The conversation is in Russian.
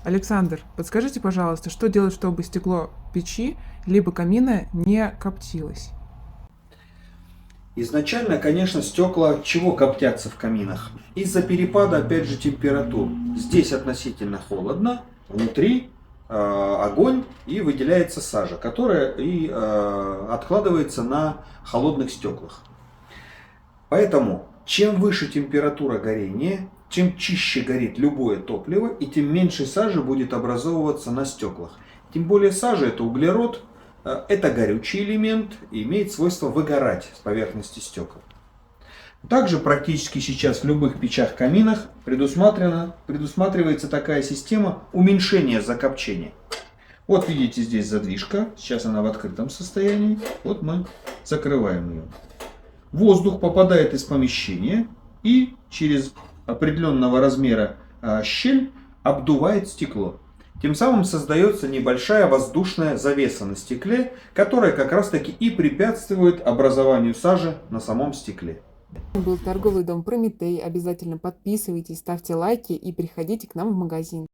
Александр, подскажите, пожалуйста, что делать, чтобы стекло печи либо камина не коптилось? Изначально, конечно, стекла чего коптятся в каминах? Из-за перепада, опять же, температур. Здесь относительно холодно, внутри огонь и выделяется сажа, которая и откладывается на холодных стеклах. Поэтому, чем выше температура горения, чем чище горит любое топливо, и тем меньше сажи будет образовываться на стеклах. Тем более сажа это углерод, это горючий элемент и имеет свойство выгорать с поверхности стекол. Также практически сейчас в любых печах-каминах предусматривается такая система уменьшения закопчения. Вот видите, здесь задвижка, сейчас она в открытом состоянии, вот мы закрываем ее. Воздух попадает из помещения и через определенного размера щель обдувает стекло. Тем самым создается небольшая воздушная завеса на стекле, которая как раз таки и препятствует образованию сажи на самом стекле. Был торговый дом Прометей. Обязательно подписывайтесь, ставьте лайки и приходите к нам в магазин.